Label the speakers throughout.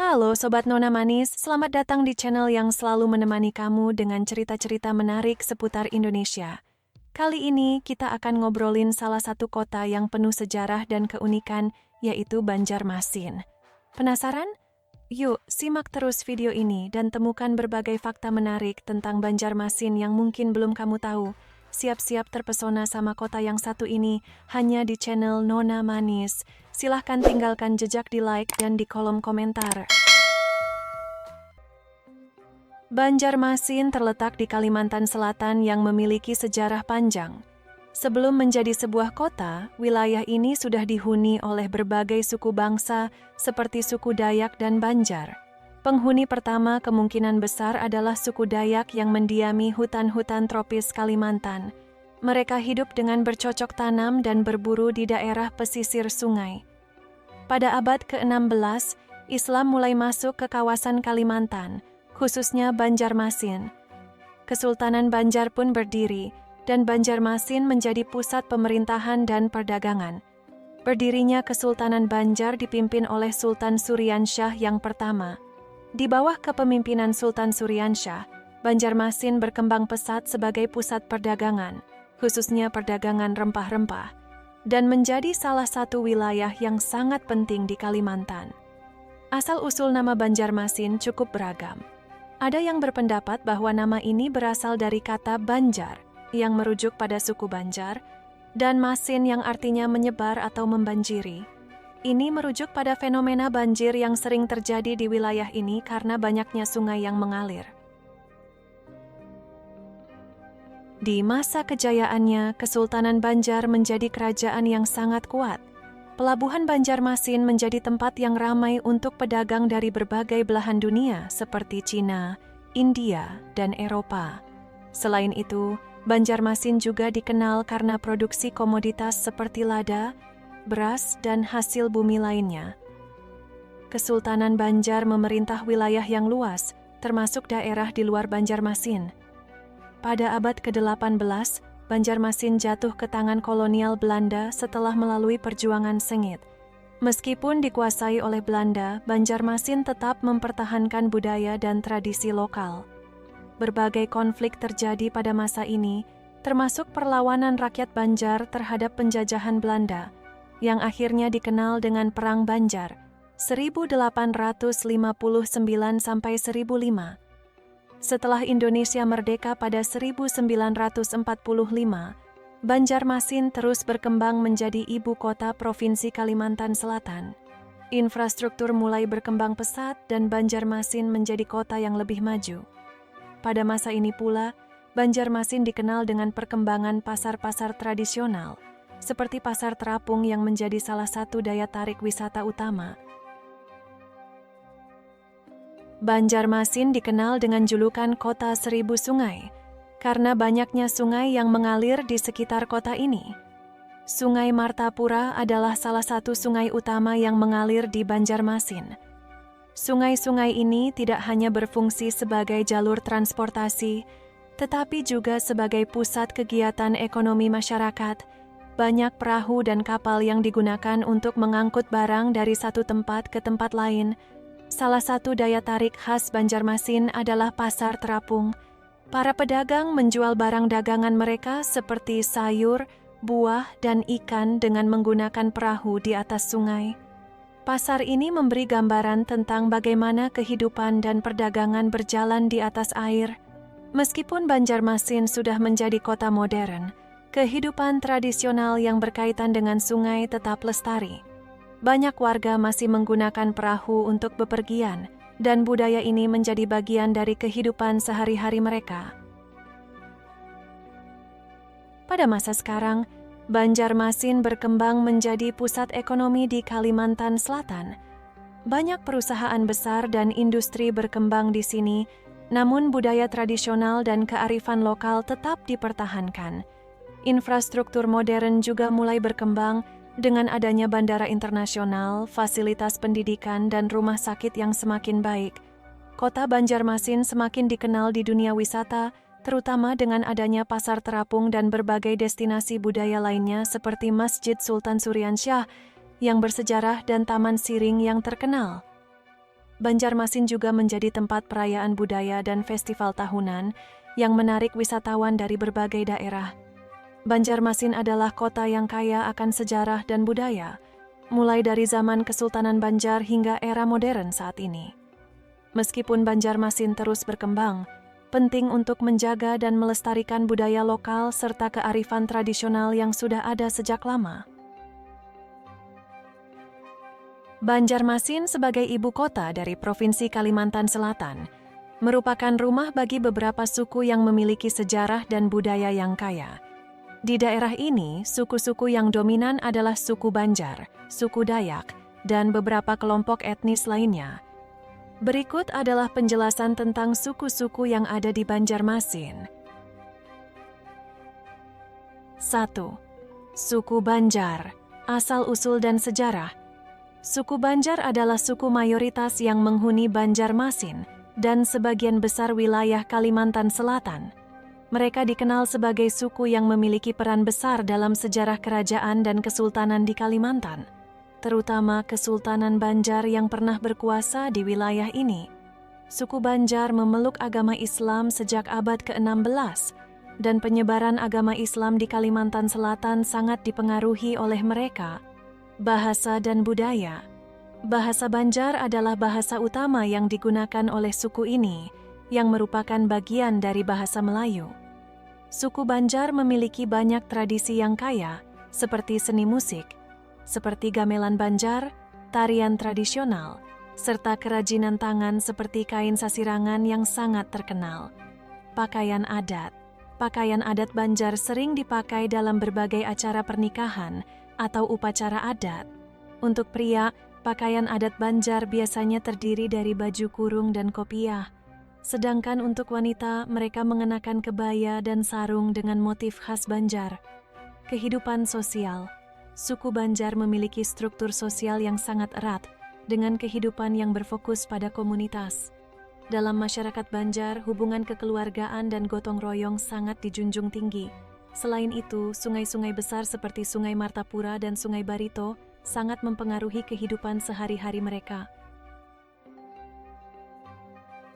Speaker 1: Halo Sobat Nona Manis, selamat datang di channel yang selalu menemani kamu dengan cerita-cerita menarik seputar Indonesia. Kali ini kita akan ngobrolin salah satu kota yang penuh sejarah dan keunikan, yaitu Banjarmasin. Penasaran? Yuk, simak terus video ini dan temukan berbagai fakta menarik tentang Banjarmasin yang mungkin belum kamu tahu. Siap-siap terpesona sama kota yang satu ini hanya di channel Nona Manis. Silahkan tinggalkan jejak di like dan di kolom komentar. Banjarmasin terletak di Kalimantan Selatan yang memiliki sejarah panjang. Sebelum menjadi sebuah kota, wilayah ini sudah dihuni oleh berbagai suku bangsa seperti suku Dayak dan Banjar. Penghuni pertama kemungkinan besar adalah suku Dayak yang mendiami hutan-hutan tropis Kalimantan. Mereka hidup dengan bercocok tanam dan berburu di daerah pesisir sungai. Pada abad ke-16, Islam mulai masuk ke kawasan Kalimantan, khususnya Banjarmasin. Kesultanan Banjar pun berdiri, dan Banjarmasin menjadi pusat pemerintahan dan perdagangan. Berdirinya Kesultanan Banjar dipimpin oleh Sultan Suryansyah yang pertama. Di bawah kepemimpinan Sultan Suryansyah, Banjarmasin berkembang pesat sebagai pusat perdagangan, khususnya perdagangan rempah-rempah, dan menjadi salah satu wilayah yang sangat penting di Kalimantan. Asal-usul nama Banjarmasin cukup beragam. Ada yang berpendapat bahwa nama ini berasal dari kata Banjar, yang merujuk pada suku Banjar, dan Masin yang artinya menyebar atau membanjiri. Ini merujuk pada fenomena banjir yang sering terjadi di wilayah ini karena banyaknya sungai yang mengalir. Di masa kejayaannya, Kesultanan Banjar menjadi kerajaan yang sangat kuat. Pelabuhan Banjarmasin menjadi tempat yang ramai untuk pedagang dari berbagai belahan dunia seperti Cina, India, dan Eropa. Selain itu, Banjarmasin juga dikenal karena produksi komoditas seperti lada, beras, dan hasil bumi lainnya. Kesultanan Banjar memerintah wilayah yang luas, termasuk daerah di luar Banjarmasin. Pada abad ke-18, Banjarmasin jatuh ke tangan kolonial Belanda setelah melalui perjuangan sengit. Meskipun dikuasai oleh Belanda, Banjarmasin tetap mempertahankan budaya dan tradisi lokal. Berbagai konflik terjadi pada masa ini, termasuk perlawanan rakyat Banjar terhadap penjajahan Belanda, yang akhirnya dikenal dengan Perang Banjar 1859–1005. Setelah Indonesia merdeka pada 1945, Banjarmasin terus berkembang menjadi ibu kota Provinsi Kalimantan Selatan. Infrastruktur mulai berkembang pesat dan Banjarmasin menjadi kota yang lebih maju. Pada masa ini pula, Banjarmasin dikenal dengan perkembangan pasar-pasar tradisional, seperti Pasar Terapung yang menjadi salah satu daya tarik wisata utama. Banjarmasin dikenal dengan julukan Kota Seribu Sungai, karena banyaknya sungai yang mengalir di sekitar kota ini. Sungai Martapura adalah salah satu sungai utama yang mengalir di Banjarmasin. Sungai-sungai ini tidak hanya berfungsi sebagai jalur transportasi, tetapi juga sebagai pusat kegiatan ekonomi masyarakat. Banyak perahu dan kapal yang digunakan untuk mengangkut barang dari satu tempat ke tempat lain. Salah satu daya tarik khas Banjarmasin adalah Pasar Terapung. Para pedagang menjual barang dagangan mereka seperti sayur, buah, dan ikan dengan menggunakan perahu di atas sungai. Pasar ini memberi gambaran tentang bagaimana kehidupan dan perdagangan berjalan di atas air. Meskipun Banjarmasin sudah menjadi kota modern, kehidupan tradisional yang berkaitan dengan sungai tetap lestari. Banyak warga masih menggunakan perahu untuk bepergian, dan budaya ini menjadi bagian dari kehidupan sehari-hari mereka. Pada masa sekarang, Banjarmasin berkembang menjadi pusat ekonomi di Kalimantan Selatan. Banyak perusahaan besar dan industri berkembang di sini, namun budaya tradisional dan kearifan lokal tetap dipertahankan. Infrastruktur modern juga mulai berkembang dengan adanya bandara internasional, fasilitas pendidikan, dan rumah sakit yang semakin baik. Kota Banjarmasin semakin dikenal di dunia wisata, terutama dengan adanya Pasar Terapung dan berbagai destinasi budaya lainnya seperti Masjid Sultan Suryansyah yang bersejarah dan Taman Siring yang terkenal. Banjarmasin juga menjadi tempat perayaan budaya dan festival tahunan yang menarik wisatawan dari berbagai daerah. Banjarmasin adalah kota yang kaya akan sejarah dan budaya, mulai dari zaman Kesultanan Banjar hingga era modern saat ini. Meskipun Banjarmasin terus berkembang, penting untuk menjaga dan melestarikan budaya lokal serta kearifan tradisional yang sudah ada sejak lama. Banjarmasin sebagai ibu kota dari Provinsi Kalimantan Selatan merupakan rumah bagi beberapa suku yang memiliki sejarah dan budaya yang kaya. Di daerah ini, suku-suku yang dominan adalah suku Banjar, suku Dayak, dan beberapa kelompok etnis lainnya. Berikut adalah penjelasan tentang suku-suku yang ada di Banjarmasin. 1. Suku Banjar, asal-usul dan sejarah. Suku Banjar adalah suku mayoritas yang menghuni Banjarmasin dan sebagian besar wilayah Kalimantan Selatan. Mereka dikenal sebagai suku yang memiliki peran besar dalam sejarah kerajaan dan kesultanan di Kalimantan, terutama Kesultanan Banjar yang pernah berkuasa di wilayah ini. Suku Banjar memeluk agama Islam sejak abad ke-16, dan penyebaran agama Islam di Kalimantan Selatan sangat dipengaruhi oleh mereka. Bahasa dan budaya. Bahasa Banjar adalah bahasa utama yang digunakan oleh suku ini, yang merupakan bagian dari bahasa Melayu. Suku Banjar memiliki banyak tradisi yang kaya, seperti seni musik, seperti gamelan Banjar, tarian tradisional, serta kerajinan tangan seperti kain sasirangan yang sangat terkenal. Pakaian adat. Pakaian adat Banjar sering dipakai dalam berbagai acara pernikahan atau upacara adat. Untuk pria, pakaian adat Banjar biasanya terdiri dari baju kurung dan kopiah. Sedangkan untuk wanita, mereka mengenakan kebaya dan sarung dengan motif khas Banjar. Kehidupan sosial. Suku Banjar memiliki struktur sosial yang sangat erat, dengan kehidupan yang berfokus pada komunitas. Dalam masyarakat Banjar, hubungan kekeluargaan dan gotong royong sangat dijunjung tinggi. Selain itu, sungai-sungai besar seperti Sungai Martapura dan Sungai Barito sangat mempengaruhi kehidupan sehari-hari mereka.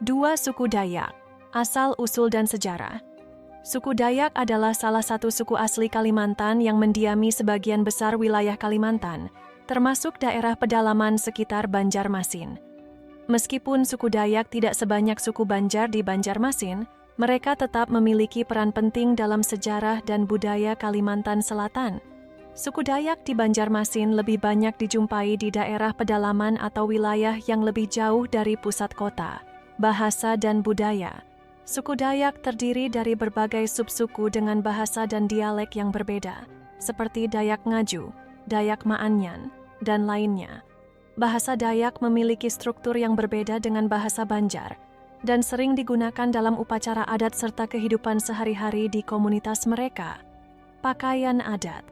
Speaker 1: 2. Suku Dayak, asal, usul, dan sejarah. Suku Dayak adalah salah satu suku asli Kalimantan yang mendiami sebagian besar wilayah Kalimantan, termasuk daerah pedalaman sekitar Banjarmasin. Meskipun suku Dayak tidak sebanyak suku Banjar di Banjarmasin, mereka tetap memiliki peran penting dalam sejarah dan budaya Kalimantan Selatan. Suku Dayak di Banjarmasin lebih banyak dijumpai di daerah pedalaman atau wilayah yang lebih jauh dari pusat kota. Bahasa dan budaya. Suku Dayak terdiri dari berbagai subsuku dengan bahasa dan dialek yang berbeda, seperti Dayak Ngaju, Dayak Maanyan, dan lainnya. Bahasa Dayak memiliki struktur yang berbeda dengan bahasa Banjar, dan sering digunakan dalam upacara adat serta kehidupan sehari-hari di komunitas mereka. Pakaian adat.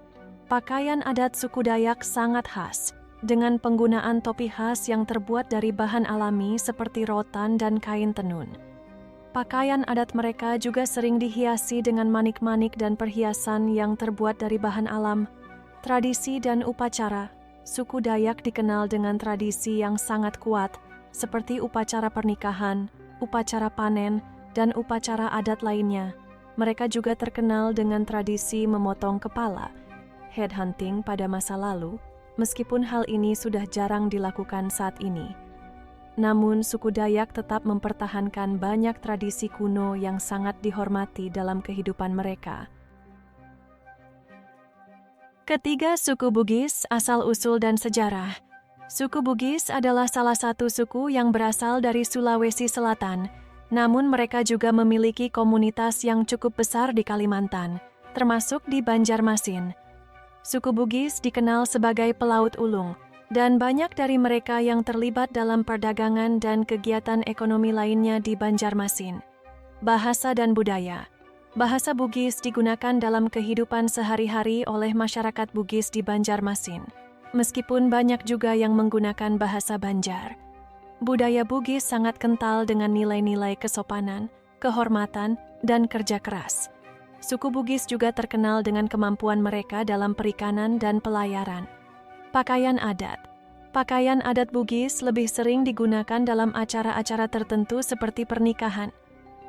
Speaker 1: Pakaian adat suku Dayak sangat khas, dengan penggunaan topi khas yang terbuat dari bahan alami seperti rotan dan kain tenun. Pakaian adat mereka juga sering dihiasi dengan manik-manik dan perhiasan yang terbuat dari bahan alam. Tradisi dan upacara. Suku Dayak dikenal dengan tradisi yang sangat kuat, seperti upacara pernikahan, upacara panen, dan upacara adat lainnya. Mereka juga terkenal dengan tradisi memotong kepala, headhunting pada masa lalu, meskipun hal ini sudah jarang dilakukan saat ini. Namun, suku Dayak tetap mempertahankan banyak tradisi kuno yang sangat dihormati dalam kehidupan mereka. Ketiga, suku Bugis, asal-usul dan sejarah. Suku Bugis adalah salah satu suku yang berasal dari Sulawesi Selatan, namun mereka juga memiliki komunitas yang cukup besar di Kalimantan, termasuk di Banjarmasin. Suku Bugis dikenal sebagai pelaut ulung, dan banyak dari mereka yang terlibat dalam perdagangan dan kegiatan ekonomi lainnya di Banjarmasin. Bahasa dan budaya. Bahasa Bugis digunakan dalam kehidupan sehari-hari oleh masyarakat Bugis di Banjarmasin, meskipun banyak juga yang menggunakan bahasa Banjar. Budaya Bugis sangat kental dengan nilai-nilai kesopanan, kehormatan, dan kerja keras. Suku Bugis juga terkenal dengan kemampuan mereka dalam perikanan dan pelayaran. Pakaian adat. Pakaian adat Bugis lebih sering digunakan dalam acara-acara tertentu seperti pernikahan.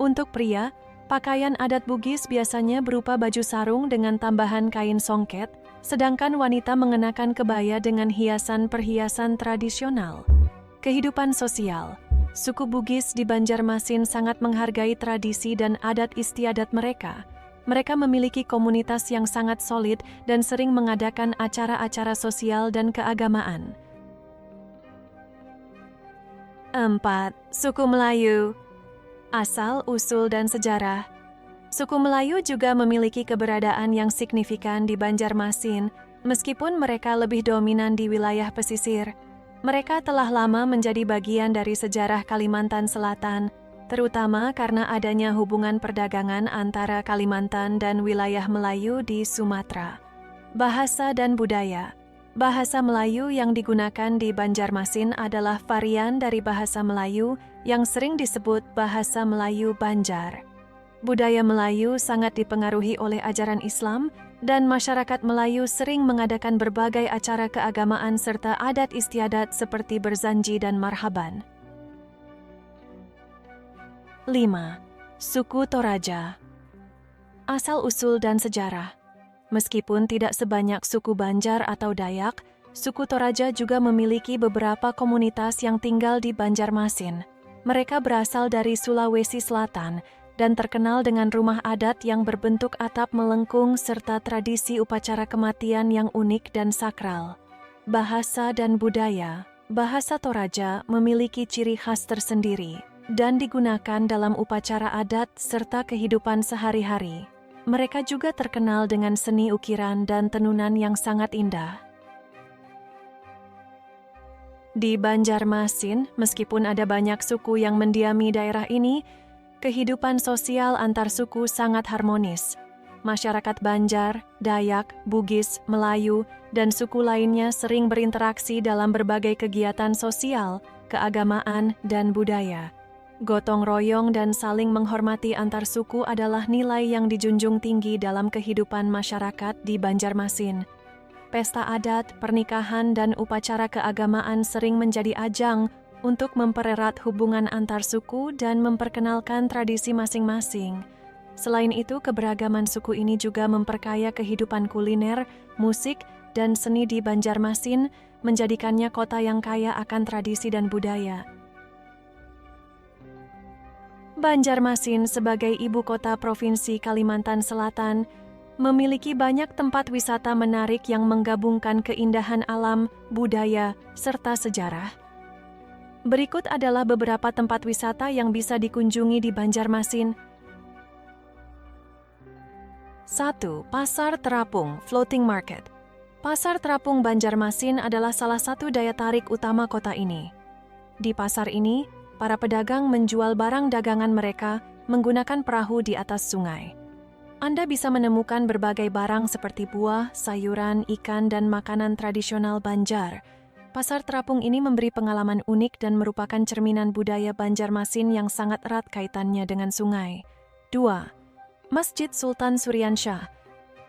Speaker 1: Untuk pria, pakaian adat Bugis biasanya berupa baju sarung dengan tambahan kain songket, sedangkan wanita mengenakan kebaya dengan hiasan-perhiasan tradisional. Kehidupan sosial. Suku Bugis di Banjarmasin sangat menghargai tradisi dan adat istiadat mereka. Mereka memiliki komunitas yang sangat solid dan sering mengadakan acara-acara sosial dan keagamaan. 4. Suku Melayu. Asal, usul, dan sejarah. Suku Melayu juga memiliki keberadaan yang signifikan di Banjarmasin, meskipun mereka lebih dominan di wilayah pesisir. Mereka telah lama menjadi bagian dari sejarah Kalimantan Selatan, terutama karena adanya hubungan perdagangan antara Kalimantan dan wilayah Melayu di Sumatera. Bahasa dan budaya. Bahasa Melayu yang digunakan di Banjarmasin adalah varian dari bahasa Melayu yang sering disebut bahasa Melayu Banjar. Budaya Melayu sangat dipengaruhi oleh ajaran Islam, dan masyarakat Melayu sering mengadakan berbagai acara keagamaan serta adat istiadat seperti berzanji dan marhaban. 5. Suku Toraja. Asal-usul dan sejarah. Meskipun tidak sebanyak suku Banjar atau Dayak, suku Toraja juga memiliki beberapa komunitas yang tinggal di Banjarmasin. Mereka berasal dari Sulawesi Selatan dan terkenal dengan rumah adat yang berbentuk atap melengkung serta tradisi upacara kematian yang unik dan sakral. Bahasa dan budaya. Bahasa Toraja memiliki ciri khas tersendiri dan digunakan dalam upacara adat serta kehidupan sehari-hari. Mereka juga terkenal dengan seni ukiran dan tenunan yang sangat indah. Di Banjarmasin, meskipun ada banyak suku yang mendiami daerah ini, kehidupan sosial antar suku sangat harmonis. Masyarakat Banjar, Dayak, Bugis, Melayu, dan suku lainnya sering berinteraksi dalam berbagai kegiatan sosial, keagamaan, dan budaya. Gotong royong dan saling menghormati antar suku adalah nilai yang dijunjung tinggi dalam kehidupan masyarakat di Banjarmasin. Pesta adat, pernikahan, dan upacara keagamaan sering menjadi ajang untuk mempererat hubungan antar suku dan memperkenalkan tradisi masing-masing. Selain itu, keberagaman suku ini juga memperkaya kehidupan kuliner, musik, dan seni di Banjarmasin, menjadikannya kota yang kaya akan tradisi dan budaya. Banjarmasin sebagai ibu kota Provinsi Kalimantan Selatan memiliki banyak tempat wisata menarik yang menggabungkan keindahan alam, budaya, serta sejarah. Berikut adalah beberapa tempat wisata yang bisa dikunjungi di Banjarmasin. 1. Pasar Terapung Floating Market. Pasar Terapung Banjarmasin adalah salah satu daya tarik utama kota ini. Di pasar ini, para pedagang menjual barang dagangan mereka menggunakan perahu di atas sungai. Anda bisa menemukan berbagai barang seperti buah, sayuran, ikan, dan makanan tradisional Banjar. Pasar Terapung ini memberi pengalaman unik dan merupakan cerminan budaya Banjarmasin yang sangat erat kaitannya dengan sungai. 2. Masjid Sultan Suryansyah.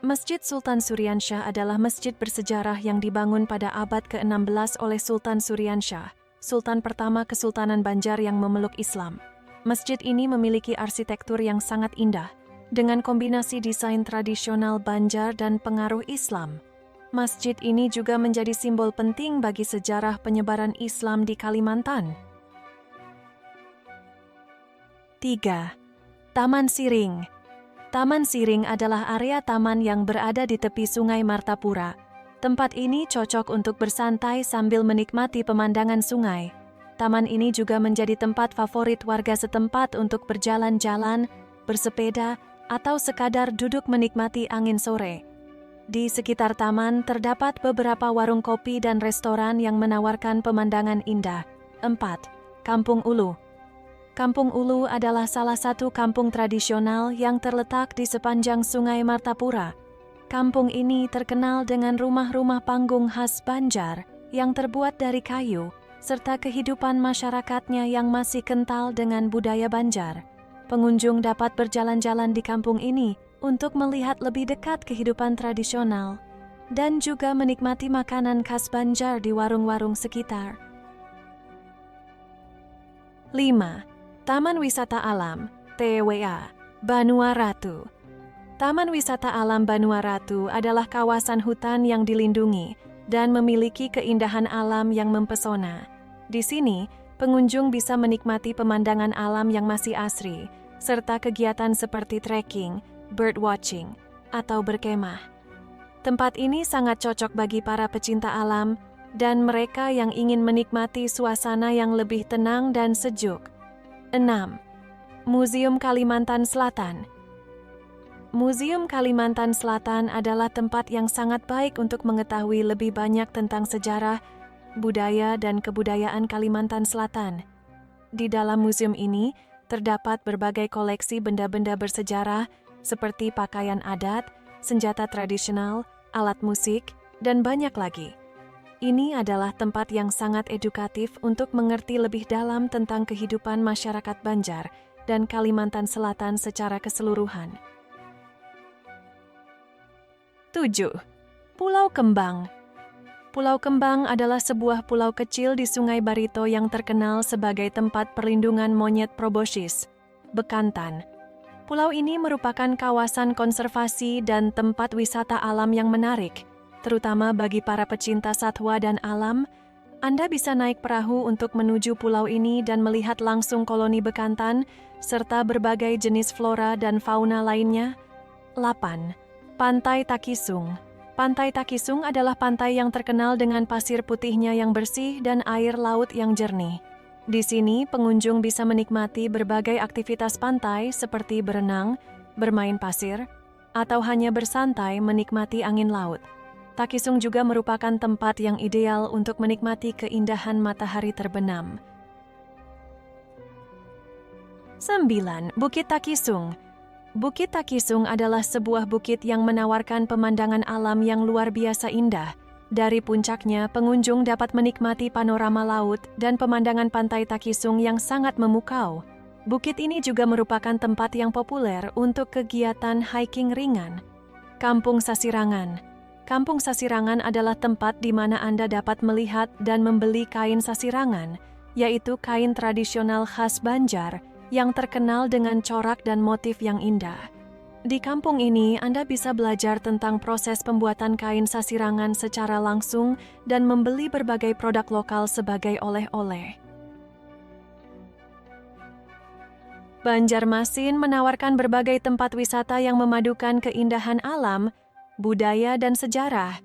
Speaker 1: Masjid Sultan Suryansyah adalah masjid bersejarah yang dibangun pada abad ke-16 oleh Sultan Suryansyah, Sultan pertama Kesultanan Banjar yang memeluk Islam. Masjid ini memiliki arsitektur yang sangat indah, dengan kombinasi desain tradisional Banjar dan pengaruh Islam. Masjid ini juga menjadi simbol penting bagi sejarah penyebaran Islam di Kalimantan. 3. Taman Siring. Taman Siring adalah area taman yang berada di tepi Sungai Martapura. Tempat ini cocok untuk bersantai sambil menikmati pemandangan sungai. Taman ini juga menjadi tempat favorit warga setempat untuk berjalan-jalan, bersepeda, atau sekadar duduk menikmati angin sore. Di sekitar taman terdapat beberapa warung kopi dan restoran yang menawarkan pemandangan indah. 4. Kampung Ulu. Kampung Ulu adalah salah satu kampung tradisional yang terletak di sepanjang Sungai Martapura. Kampung ini terkenal dengan rumah-rumah panggung khas Banjar yang terbuat dari kayu, serta kehidupan masyarakatnya yang masih kental dengan budaya Banjar. Pengunjung dapat berjalan-jalan di kampung ini untuk melihat lebih dekat kehidupan tradisional. dan juga menikmati makanan khas Banjar di warung-warung sekitar. 5. Taman Wisata Alam (TWA) Banua Ratu. Taman Wisata Alam Banua Ratu adalah kawasan hutan yang dilindungi dan memiliki keindahan alam yang mempesona. Di sini, pengunjung bisa menikmati pemandangan alam yang masih asri, serta kegiatan seperti trekking, bird watching, atau berkemah. Tempat ini sangat cocok bagi para pecinta alam dan mereka yang ingin menikmati suasana yang lebih tenang dan sejuk. 6. Museum Kalimantan Selatan. Museum Kalimantan Selatan adalah tempat yang sangat baik untuk mengetahui lebih banyak tentang sejarah, budaya, dan kebudayaan Kalimantan Selatan. Di dalam museum ini, terdapat berbagai koleksi benda-benda bersejarah seperti pakaian adat, senjata tradisional, alat musik, dan banyak lagi. Ini adalah tempat yang sangat edukatif untuk mengerti lebih dalam tentang kehidupan masyarakat Banjar dan Kalimantan Selatan secara keseluruhan. 7. Pulau Kembang. Pulau Kembang adalah sebuah pulau kecil di Sungai Barito yang terkenal sebagai tempat perlindungan monyet proboscis, bekantan. Pulau ini merupakan kawasan konservasi dan tempat wisata alam yang menarik, terutama bagi para pecinta satwa dan alam. Anda bisa naik perahu untuk menuju pulau ini dan melihat langsung koloni bekantan, serta berbagai jenis flora dan fauna lainnya. 8. Pantai Takisung. Pantai Takisung adalah pantai yang terkenal dengan pasir putihnya yang bersih dan air laut yang jernih. Di sini, pengunjung bisa menikmati berbagai aktivitas pantai seperti berenang, bermain pasir, atau hanya bersantai menikmati angin laut. Takisung juga merupakan tempat yang ideal untuk menikmati keindahan matahari terbenam. 9. Bukit Takisung. Bukit Takisung adalah sebuah bukit yang menawarkan pemandangan alam yang luar biasa indah. Dari puncaknya, pengunjung dapat menikmati panorama laut dan pemandangan pantai Takisung yang sangat memukau. Bukit ini juga merupakan tempat yang populer untuk kegiatan hiking ringan. Kampung Sasirangan. Kampung Sasirangan adalah tempat di mana Anda dapat melihat dan membeli kain sasirangan, yaitu kain tradisional khas Banjar yang terkenal dengan corak dan motif yang indah. Di kampung ini, Anda bisa belajar tentang proses pembuatan kain sasirangan secara langsung dan membeli berbagai produk lokal sebagai oleh-oleh. Banjarmasin menawarkan berbagai tempat wisata yang memadukan keindahan alam, budaya, dan sejarah.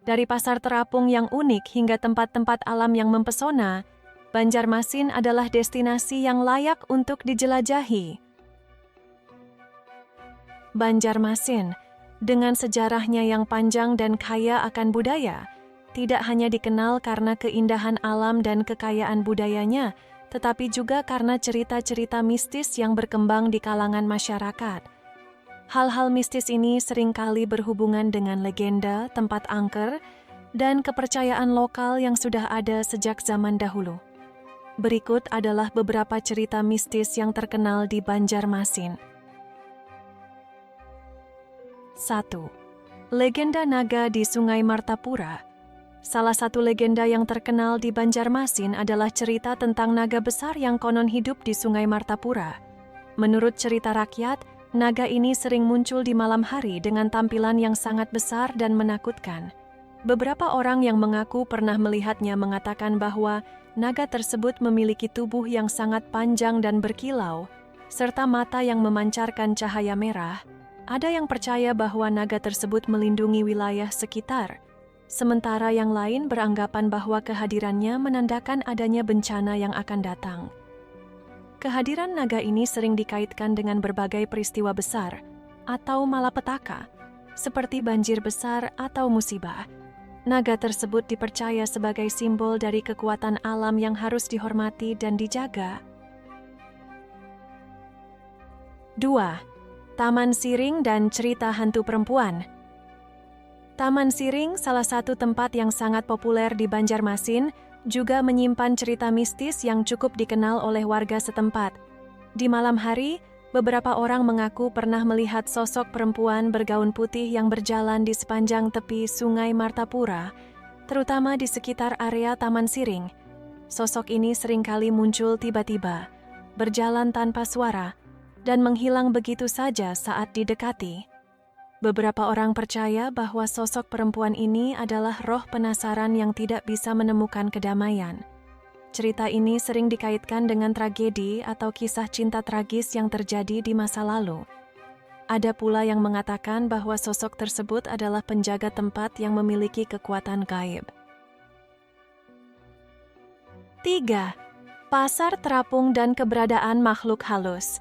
Speaker 1: Dari pasar terapung yang unik hingga tempat-tempat alam yang mempesona, Banjarmasin adalah destinasi yang layak untuk dijelajahi. Banjarmasin, dengan sejarahnya yang panjang dan kaya akan budaya, tidak hanya dikenal karena keindahan alam dan kekayaan budayanya, tetapi juga karena cerita-cerita mistis yang berkembang di kalangan masyarakat. Hal-hal mistis ini seringkali berhubungan dengan legenda, tempat angker, dan kepercayaan lokal yang sudah ada sejak zaman dahulu. Berikut adalah beberapa cerita mistis yang terkenal di Banjarmasin. 1. Legenda naga di Sungai Martapura. Salah satu legenda yang terkenal di Banjarmasin adalah cerita tentang naga besar yang konon hidup di Sungai Martapura. Menurut cerita rakyat, naga ini sering muncul di malam hari dengan tampilan yang sangat besar dan menakutkan. Beberapa orang yang mengaku pernah melihatnya mengatakan bahwa naga tersebut memiliki tubuh yang sangat panjang dan berkilau, serta mata yang memancarkan cahaya merah. Ada yang percaya bahwa naga tersebut melindungi wilayah sekitar, sementara yang lain beranggapan bahwa kehadirannya menandakan adanya bencana yang akan datang. Kehadiran naga ini sering dikaitkan dengan berbagai peristiwa besar atau malapetaka, seperti banjir besar atau musibah. Naga tersebut dipercaya sebagai simbol dari kekuatan alam yang harus dihormati dan dijaga. 2. Taman Siring dan Cerita Hantu Perempuan. Taman Siring, salah satu tempat yang sangat populer di Banjarmasin, juga menyimpan cerita mistis yang cukup dikenal oleh warga setempat. Di malam hari, Beberapa orang mengaku pernah melihat sosok perempuan bergaun putih yang berjalan di sepanjang tepi Sungai Martapura, terutama di sekitar area Taman Siring. Sosok ini seringkali muncul tiba-tiba, berjalan tanpa suara, dan menghilang begitu saja saat didekati. Beberapa orang percaya bahwa sosok perempuan ini adalah roh penasaran yang tidak bisa menemukan kedamaian. Cerita ini sering dikaitkan dengan tragedi atau kisah cinta tragis yang terjadi di masa lalu. Ada pula yang mengatakan bahwa sosok tersebut adalah penjaga tempat yang memiliki kekuatan gaib. 3. Pasar terapung dan keberadaan makhluk halus.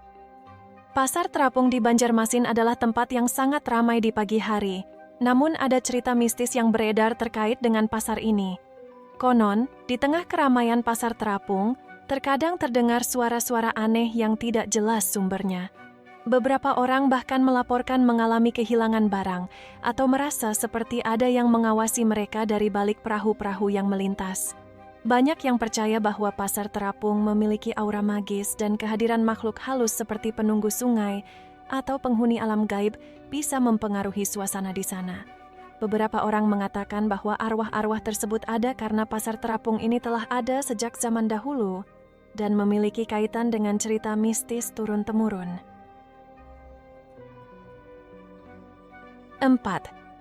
Speaker 1: Pasar terapung di Banjarmasin adalah tempat yang sangat ramai di pagi hari. Namun ada cerita mistis yang beredar terkait dengan pasar ini. Konon, di tengah keramaian pasar terapung, terkadang terdengar suara-suara aneh yang tidak jelas sumbernya. Beberapa orang bahkan melaporkan mengalami kehilangan barang atau merasa seperti ada yang mengawasi mereka dari balik perahu-perahu yang melintas. Banyak yang percaya bahwa pasar terapung memiliki aura magis dan kehadiran makhluk halus seperti penunggu sungai atau penghuni alam gaib bisa mempengaruhi suasana di sana. Beberapa orang mengatakan bahwa arwah-arwah tersebut ada karena pasar terapung ini telah ada sejak zaman dahulu dan memiliki kaitan dengan cerita mistis turun-temurun. 4.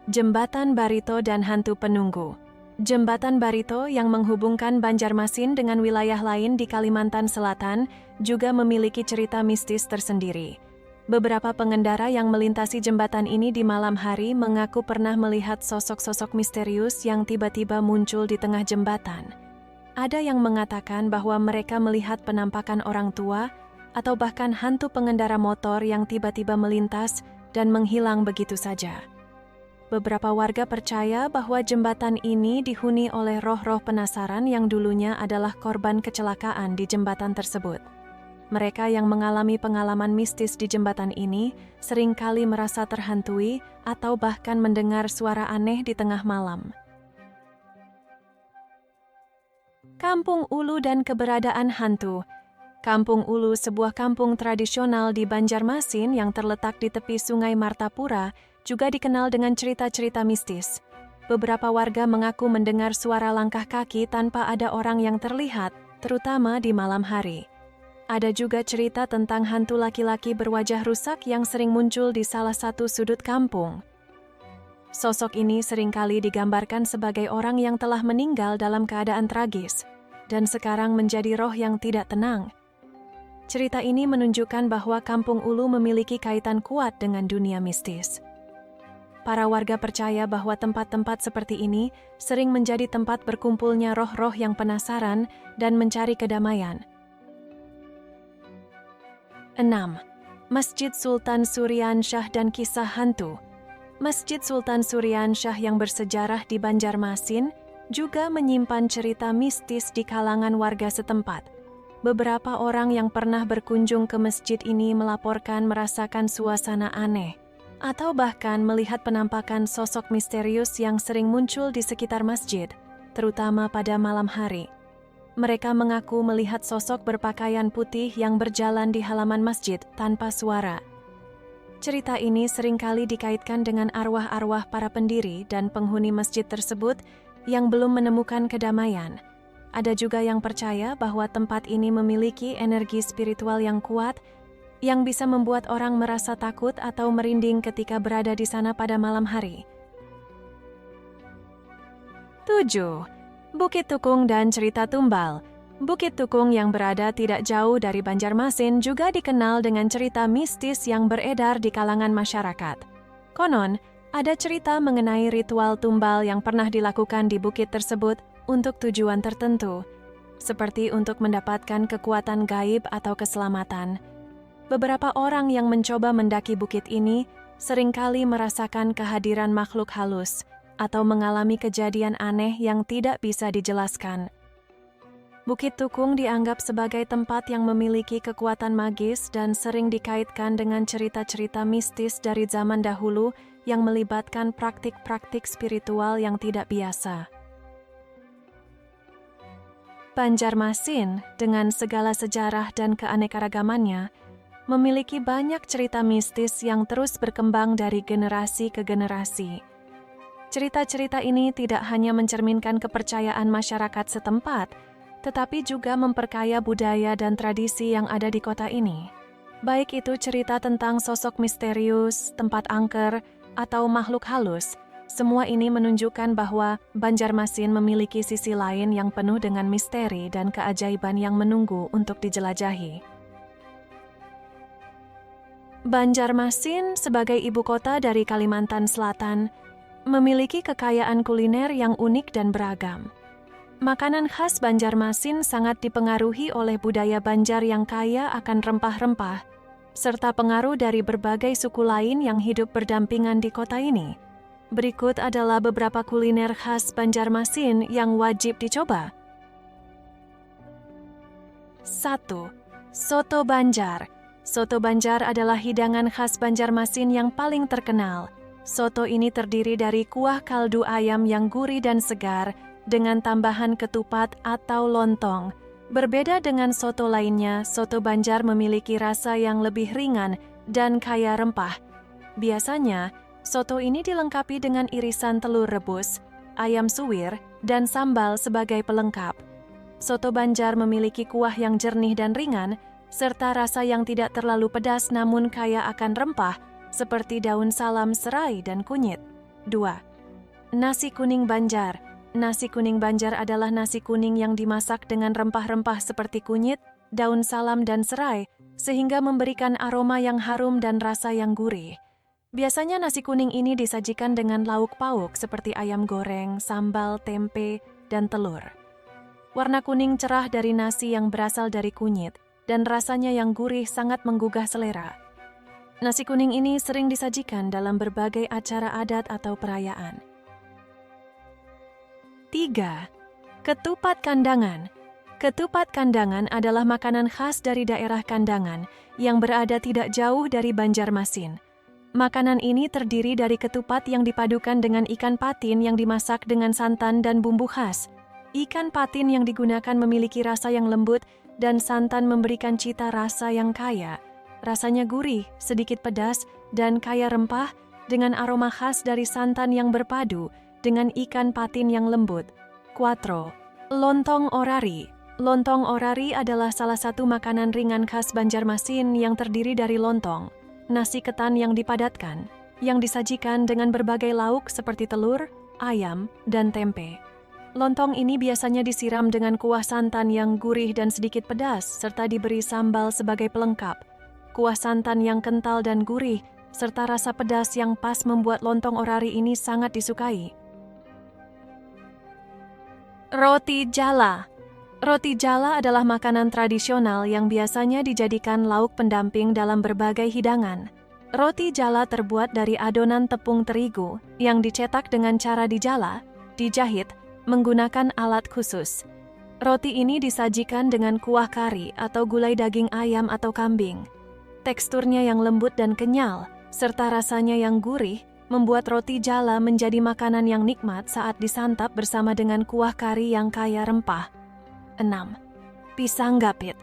Speaker 1: Jembatan Barito dan Hantu Penunggu. Jembatan Barito yang menghubungkan Banjarmasin dengan wilayah lain di Kalimantan Selatan juga memiliki cerita mistis tersendiri. Beberapa pengendara yang melintasi jembatan ini di malam hari mengaku pernah melihat sosok-sosok misterius yang tiba-tiba muncul di tengah jembatan. Ada yang mengatakan bahwa mereka melihat penampakan orang tua atau bahkan hantu pengendara motor yang tiba-tiba melintas dan menghilang begitu saja. Beberapa warga percaya bahwa jembatan ini dihuni oleh roh-roh penasaran yang dulunya adalah korban kecelakaan di jembatan tersebut. Mereka yang mengalami pengalaman mistis di jembatan ini seringkali merasa terhantui atau bahkan mendengar suara aneh di tengah malam. Kampung Ulu dan keberadaan hantu. Kampung Ulu, sebuah kampung tradisional di Banjarmasin yang terletak di tepi Sungai Martapura, juga dikenal dengan cerita-cerita mistis. Beberapa warga mengaku mendengar suara langkah kaki tanpa ada orang yang terlihat, terutama di malam hari. Ada juga cerita tentang hantu laki-laki berwajah rusak yang sering muncul di salah satu sudut kampung. Sosok ini seringkali digambarkan sebagai orang yang telah meninggal dalam keadaan tragis, dan sekarang menjadi roh yang tidak tenang. Cerita ini menunjukkan bahwa Kampung Ulu memiliki kaitan kuat dengan dunia mistis. Para warga percaya bahwa tempat-tempat seperti ini sering menjadi tempat berkumpulnya roh-roh yang penasaran dan mencari kedamaian. 6. Masjid Sultan Suryansyah dan kisah hantu. Masjid Sultan Suryansyah yang bersejarah di Banjarmasin juga menyimpan cerita mistis di kalangan warga setempat. Beberapa orang yang pernah berkunjung ke masjid ini melaporkan merasakan suasana aneh, atau bahkan melihat penampakan sosok misterius yang sering muncul di sekitar masjid, terutama pada malam hari. Mereka mengaku melihat sosok berpakaian putih yang berjalan di halaman masjid tanpa suara. Cerita ini seringkali dikaitkan dengan arwah-arwah para pendiri dan penghuni masjid tersebut yang belum menemukan kedamaian. Ada juga yang percaya bahwa tempat ini memiliki energi spiritual yang kuat yang bisa membuat orang merasa takut atau merinding ketika berada di sana pada malam hari. 7. Bukit Tukung dan cerita tumbal. Bukit Tukung yang berada tidak jauh dari Banjarmasin juga dikenal dengan cerita mistis yang beredar di kalangan masyarakat. Konon, ada cerita mengenai ritual tumbal yang pernah dilakukan di bukit tersebut untuk tujuan tertentu, seperti untuk mendapatkan kekuatan gaib atau keselamatan. Beberapa orang yang mencoba mendaki bukit ini seringkali merasakan kehadiran makhluk halus atau mengalami kejadian aneh yang tidak bisa dijelaskan. Bukit Tukung dianggap sebagai tempat yang memiliki kekuatan magis dan sering dikaitkan dengan cerita-cerita mistis dari zaman dahulu yang melibatkan praktik-praktik spiritual yang tidak biasa. Banjarmasin, dengan segala sejarah dan keanekaragamannya, memiliki banyak cerita mistis yang terus berkembang dari generasi ke generasi. Cerita-cerita ini tidak hanya mencerminkan kepercayaan masyarakat setempat, tetapi juga memperkaya budaya dan tradisi yang ada di kota ini. Baik itu cerita tentang sosok misterius, tempat angker, atau makhluk halus, semua ini menunjukkan bahwa Banjarmasin memiliki sisi lain yang penuh dengan misteri dan keajaiban yang menunggu untuk dijelajahi. Banjarmasin sebagai ibu kota dari Kalimantan Selatan memiliki kekayaan kuliner yang unik dan beragam. Makanan khas Banjarmasin sangat dipengaruhi oleh budaya Banjar yang kaya akan rempah-rempah, serta pengaruh dari berbagai suku lain yang hidup berdampingan di kota ini. Berikut adalah beberapa kuliner khas Banjarmasin yang wajib dicoba. 1. Soto Banjar. Soto Banjar adalah hidangan khas Banjarmasin yang paling terkenal. Soto ini terdiri dari kuah kaldu ayam yang gurih dan segar dengan tambahan ketupat atau lontong. Berbeda dengan soto lainnya, soto Banjar memiliki rasa yang lebih ringan dan kaya rempah. Biasanya, soto ini dilengkapi dengan irisan telur rebus, ayam suwir, dan sambal sebagai pelengkap. Soto Banjar memiliki kuah yang jernih dan ringan, serta rasa yang tidak terlalu pedas namun kaya akan rempah, seperti daun salam serai dan kunyit. 2. Nasi kuning Banjar. Nasi kuning Banjar adalah nasi kuning yang dimasak dengan rempah-rempah seperti kunyit, daun salam dan serai, sehingga memberikan aroma yang harum dan rasa yang gurih. Biasanya nasi kuning ini disajikan dengan lauk pauk seperti ayam goreng, sambal, tempe, dan telur. Warna kuning cerah dari nasi yang berasal dari kunyit, dan rasanya yang gurih sangat menggugah selera. Nasi kuning ini sering disajikan dalam berbagai acara adat atau perayaan. 3. Ketupat Kandangan. Ketupat Kandangan adalah makanan khas dari daerah Kandangan yang berada tidak jauh dari Banjarmasin. Makanan ini terdiri dari ketupat yang dipadukan dengan ikan patin yang dimasak dengan santan dan bumbu khas. Ikan patin yang digunakan memiliki rasa yang lembut dan santan memberikan cita rasa yang kaya. Rasanya gurih, sedikit pedas, dan kaya rempah dengan aroma khas dari santan yang berpadu dengan ikan patin yang lembut. 4. Lontong Orari. Lontong Orari adalah salah satu makanan ringan khas Banjarmasin yang terdiri dari lontong, nasi ketan yang dipadatkan, yang disajikan dengan berbagai lauk seperti telur, ayam, dan tempe. Lontong ini biasanya disiram dengan kuah santan yang gurih dan sedikit pedas, serta diberi sambal sebagai pelengkap. Kuah santan yang kental dan gurih, serta rasa pedas yang pas membuat lontong Orari ini sangat disukai. Roti Jala. Roti jala adalah makanan tradisional yang biasanya dijadikan lauk pendamping dalam berbagai hidangan. Roti jala terbuat dari adonan tepung terigu yang dicetak dengan cara dijala, dijahit, menggunakan alat khusus. Roti ini disajikan dengan kuah kari atau gulai daging ayam atau kambing. Teksturnya yang lembut dan kenyal, serta rasanya yang gurih, membuat roti jala menjadi makanan yang nikmat saat disantap bersama dengan kuah kari yang kaya rempah. 6. Pisang gapit.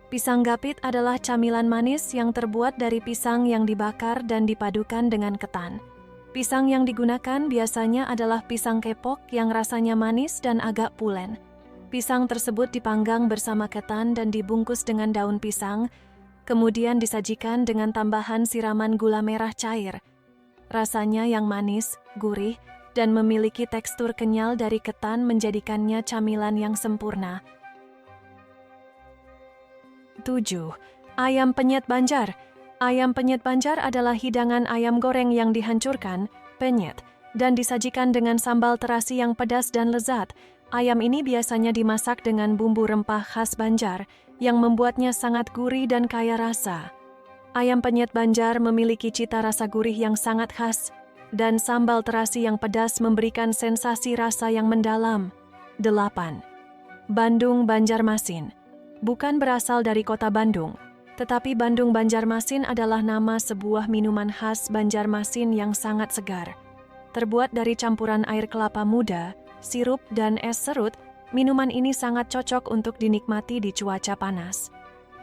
Speaker 1: Pisang gapit adalah camilan manis yang terbuat dari pisang yang dibakar dan dipadukan dengan ketan. Pisang yang digunakan biasanya adalah pisang kepok yang rasanya manis dan agak pulen. Pisang tersebut dipanggang bersama ketan dan dibungkus dengan daun pisang, kemudian disajikan dengan tambahan siraman gula merah cair. Rasanya yang manis, gurih, dan memiliki tekstur kenyal dari ketan menjadikannya camilan yang sempurna. 7. Ayam penyet Banjar. Ayam penyet Banjar adalah hidangan ayam goreng yang dihancurkan, penyet, dan disajikan dengan sambal terasi yang pedas dan lezat. Ayam ini biasanya dimasak dengan bumbu rempah khas Banjar yang membuatnya sangat gurih dan kaya rasa. Ayam penyet Banjar memiliki cita rasa gurih yang sangat khas, dan sambal terasi yang pedas memberikan sensasi rasa yang mendalam. 8. Bandung Banjarmasin. Bukan berasal dari kota Bandung, tetapi Bandung Banjarmasin adalah nama sebuah minuman khas Banjarmasin yang sangat segar. Terbuat dari campuran air kelapa muda, sirup, dan es serut, minuman ini sangat cocok untuk dinikmati di cuaca panas.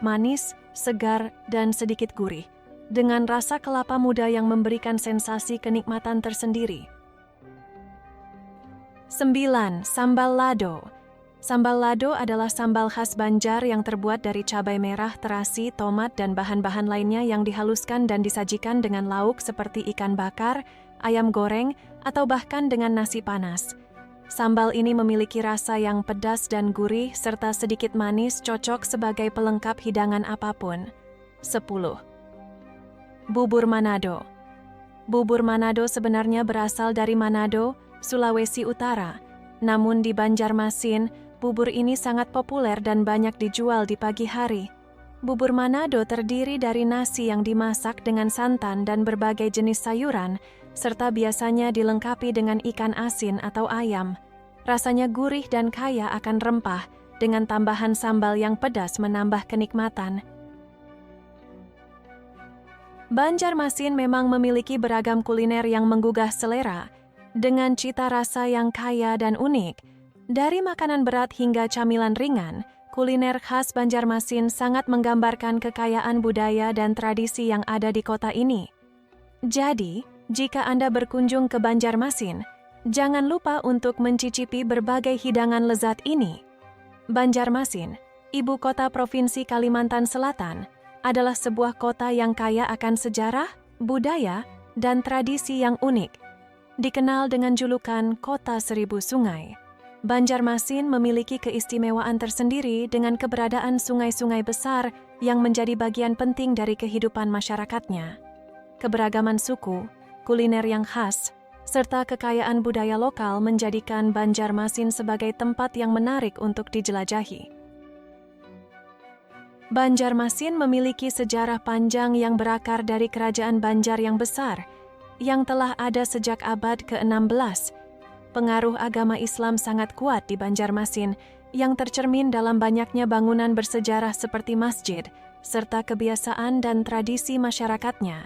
Speaker 1: manis, segar, dan sedikit gurih, dengan rasa kelapa muda yang memberikan sensasi kenikmatan tersendiri. 9. Sambal lado. Sambal lado adalah sambal khas Banjar yang terbuat dari cabai merah, terasi, tomat, dan bahan-bahan lainnya yang dihaluskan dan disajikan dengan lauk seperti ikan bakar, ayam goreng, atau bahkan dengan nasi panas. Sambal ini memiliki rasa yang pedas dan gurih serta sedikit manis, cocok sebagai pelengkap hidangan apapun. 10. Bubur Manado. Bubur Manado sebenarnya berasal dari Manado, Sulawesi Utara. Namun di Banjarmasin, bubur ini sangat populer dan banyak dijual di pagi hari. Bubur Manado terdiri dari nasi yang dimasak dengan santan dan berbagai jenis sayuran, serta biasanya dilengkapi dengan ikan asin atau ayam. Rasanya gurih dan kaya akan rempah, dengan tambahan sambal yang pedas menambah kenikmatan. Banjarmasin memang memiliki beragam kuliner yang menggugah selera, dengan cita rasa yang kaya dan unik. Dari makanan berat hingga camilan ringan, kuliner khas Banjarmasin sangat menggambarkan kekayaan budaya dan tradisi yang ada di kota ini. Jadi, jika Anda berkunjung ke Banjarmasin, jangan lupa untuk mencicipi berbagai hidangan lezat ini. Banjarmasin, ibu kota Provinsi Kalimantan Selatan, adalah sebuah kota yang kaya akan sejarah, budaya, dan tradisi yang unik. Dikenal dengan julukan Kota Seribu Sungai, Banjarmasin memiliki keistimewaan tersendiri dengan keberadaan sungai-sungai besar yang menjadi bagian penting dari kehidupan masyarakatnya. Keberagaman suku, kuliner yang khas, serta kekayaan budaya lokal menjadikan Banjarmasin sebagai tempat yang menarik untuk dijelajahi. Banjarmasin memiliki sejarah panjang yang berakar dari Kerajaan Banjar yang besar, yang telah ada sejak abad ke-16. Pengaruh agama Islam sangat kuat di Banjarmasin, yang tercermin dalam banyaknya bangunan bersejarah seperti masjid, serta kebiasaan dan tradisi masyarakatnya.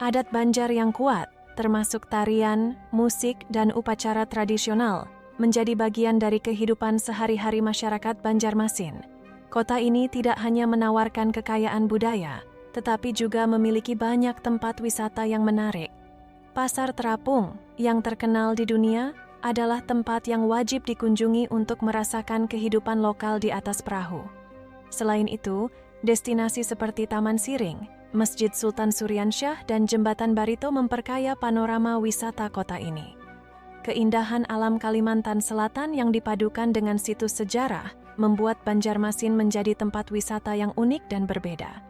Speaker 1: Adat Banjar yang kuat, termasuk tarian, musik, dan upacara tradisional, menjadi bagian dari kehidupan sehari-hari masyarakat Banjarmasin. Kota ini tidak hanya menawarkan kekayaan budaya, tetapi juga memiliki banyak tempat wisata yang menarik. Pasar Terapung, yang terkenal di dunia, adalah tempat yang wajib dikunjungi untuk merasakan kehidupan lokal di atas perahu. Selain itu, destinasi seperti Taman Siring, Masjid Sultan Suryansyah, dan Jembatan Barito memperkaya panorama wisata kota ini. Keindahan alam Kalimantan Selatan yang dipadukan dengan situs sejarah membuat Banjarmasin menjadi tempat wisata yang unik dan berbeda.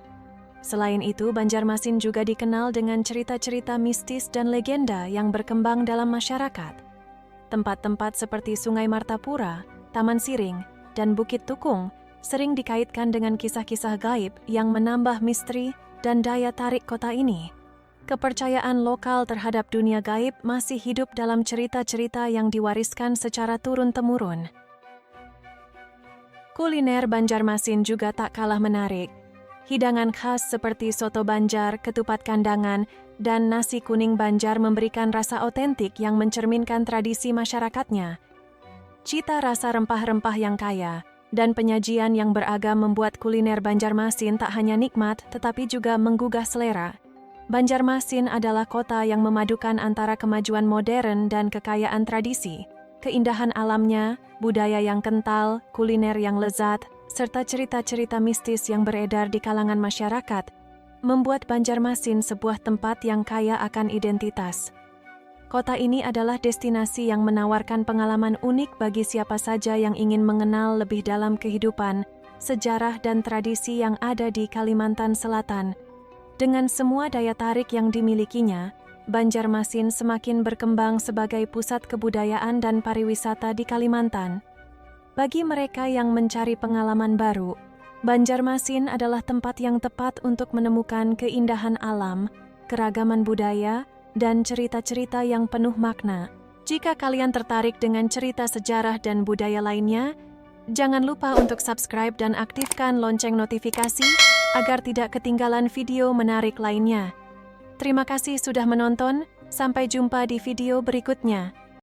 Speaker 1: Selain itu, Banjarmasin juga dikenal dengan cerita-cerita mistis dan legenda yang berkembang dalam masyarakat. Tempat-tempat seperti Sungai Martapura, Taman Siring, dan Bukit Tukung sering dikaitkan dengan kisah-kisah gaib yang menambah misteri dan daya tarik kota ini. Kepercayaan lokal terhadap dunia gaib masih hidup dalam cerita-cerita yang diwariskan secara turun-temurun. Kuliner Banjarmasin juga tak kalah menarik. Hidangan khas seperti soto Banjar, ketupat kandangan, dan nasi kuning Banjar memberikan rasa otentik yang mencerminkan tradisi masyarakatnya. Cita rasa rempah-rempah yang kaya dan penyajian yang beragam membuat kuliner Banjarmasin tak hanya nikmat tetapi juga menggugah selera. Banjarmasin adalah kota yang memadukan antara kemajuan modern dan kekayaan tradisi. Keindahan alamnya, budaya yang kental, kuliner yang lezat, serta cerita-cerita mistis yang beredar di kalangan masyarakat, membuat Banjarmasin sebuah tempat yang kaya akan identitas. Kota ini adalah destinasi yang menawarkan pengalaman unik bagi siapa saja yang ingin mengenal lebih dalam kehidupan, sejarah, dan tradisi yang ada di Kalimantan Selatan. Dengan semua daya tarik yang dimilikinya, Banjarmasin semakin berkembang sebagai pusat kebudayaan dan pariwisata di Kalimantan. Bagi mereka yang mencari pengalaman baru, Banjarmasin adalah tempat yang tepat untuk menemukan keindahan alam, keragaman budaya, dan cerita-cerita yang penuh makna. Jika kalian tertarik dengan cerita sejarah dan budaya lainnya, jangan lupa untuk subscribe dan aktifkan lonceng notifikasi agar tidak ketinggalan video menarik lainnya. Terima kasih sudah menonton, sampai jumpa di video berikutnya.